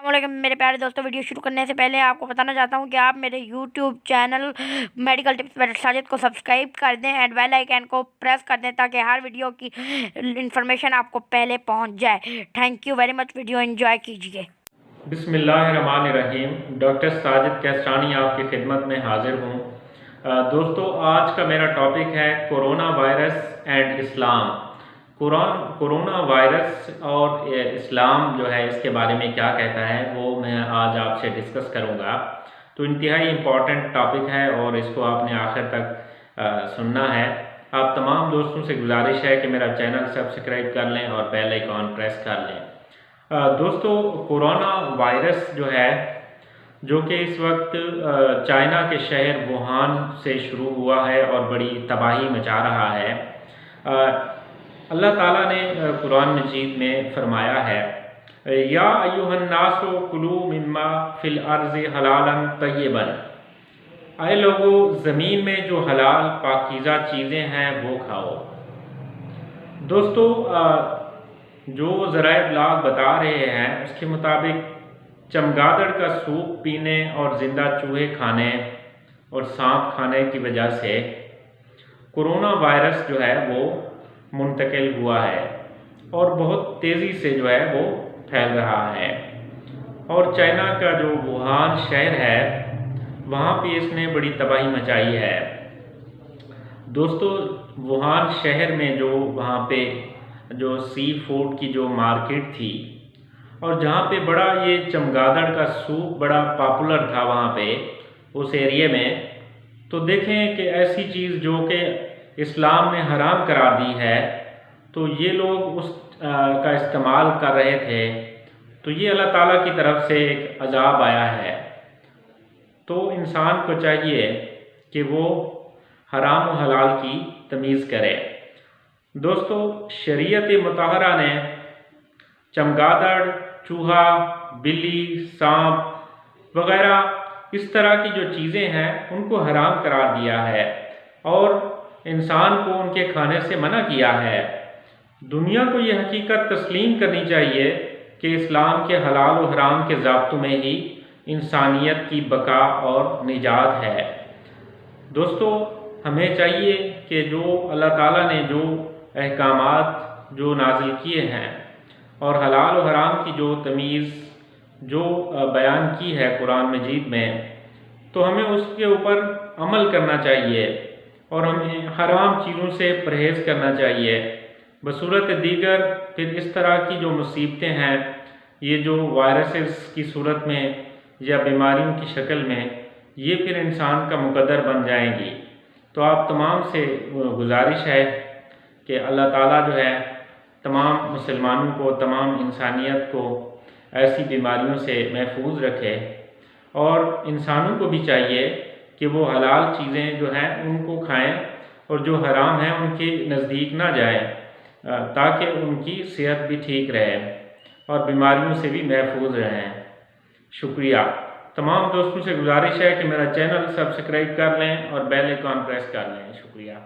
अस्सलामुअलैकुम मेरे प्यारे दोस्तों। वीडियो शुरू करने से पहले आपको बताना चाहता हूं कि आप मेरे YouTube channel medical tips by Sajid को सब्सक्राइब कर दें एंड बेल आइकन को प्रेस कर दें ताकि हर वीडियो की इन्फॉर्मेशन आपको पहले पहुंच जाए। Thank you very much. Video enjoy कीजिए। बिस्मिल्लाहिर्रहमानिर्रहीम। डॉक्टर साजिद कैस्टानी आपकी खिदमत में हाजिर हूँ। दोस्तों, आज का मेरा टॉपिक है corona virus and Islam. Corona virus और इस्लाम जो है इसके बारे में क्या कहता है वो मैं आज आपसे डिस्कस करूँगा। तो इंतहाई इम्पॉर्टेंट टॉपिक है और इसको आपने आखिर तक सुनना है। आप तमाम दोस्तों से गुजारिश है कि मेरा चैनल सब्सक्राइब कर लें और बेल आइकॉन प्रेस कर लें। दोस्तों, कोरोना वायरस जो है जो कि इस वक्त चाइना के शहर वुहान से शुरू हुआ है और बड़ी तबाही मचा रहा है। अल्लाह ताला ने कुरान मजीद में फरमाया है, या अय्युहन्नासु कुलू मिम्मा फिल अर्ज़ि हलालन तय्यबन। आए लोगों, ज़मीन में जो हलाल पाकीज़ा चीज़ें हैं वो खाओ। दोस्तों, जो ज़राए इब्लाग बता रहे हैं उसके मुताबिक चमगादड़ का सूप पीने और ज़िंदा चूहे खाने और सांप खाने की वजह से कोरोना वायरस जो है वो मुंतकिल हुआ है और बहुत तेज़ी से जो है वो फैल रहा है। और चाइना का जो वुहान शहर है वहाँ पे इसने बड़ी तबाही मचाई है। दोस्तों, वुहान शहर में जो वहाँ पे जो सी फूड की जो मार्केट थी और जहाँ पे बड़ा ये चमगादड़ का सूप बड़ा पॉपुलर था वहाँ पे उस एरिया में, तो देखें कि ऐसी चीज़ जो कि इस्लाम ने हराम करार दी है तो ये लोग उस का इस्तेमाल कर रहे थे। तो ये अल्लाह ताला की तरफ से एक अजाब आया है। तो इंसान को चाहिए कि वो हराम और हलाल की तमीज़ करे। दोस्तों, शरीयत मुतहरा ने चमगादड़, चूहा, बिल्ली, सांप वगैरह इस तरह की जो चीज़ें हैं उनको हराम करार दिया है और इंसान को उनके खाने से मना किया है। दुनिया को ये हकीकत तस्लीम करनी चाहिए कि इस्लाम के हलाल और हराम के ज़ाब्तों में ही इंसानियत की बका और निजात है। दोस्तों, हमें चाहिए कि जो अल्लाह ताला ने जो अहकामात जो नाजिल किए हैं और हलाल और हराम की जो तमीज़ जो बयान की है कुरान मजीद में, तो हमें उसके ऊपर अमल करना चाहिए और हमें हराम चीज़ों से परहेज़ करना चाहिए। बसूरत दीगर फिर इस तरह की जो मुसीबतें हैं, ये जो वायरसेस की सूरत में या बीमारियों की शक्ल में, ये फिर इंसान का मुकद्दर बन जाएंगी। तो आप तमाम से गुजारिश है कि अल्लाह ताला जो है तमाम मुसलमानों को, तमाम इंसानियत को ऐसी बीमारियों से महफूज रखे और इंसानों को भी चाहिए कि वो हलाल चीज़ें जो हैं उनको खाएं और जो हराम हैं उनके नज़दीक ना जाएं, ताकि उनकी सेहत भी ठीक रहे और बीमारियों से भी महफूज रहें। शुक्रिया। तमाम दोस्तों से गुजारिश है कि मेरा चैनल सब्सक्राइब कर लें और बेल आइकॉन प्रेस कर लें। शुक्रिया।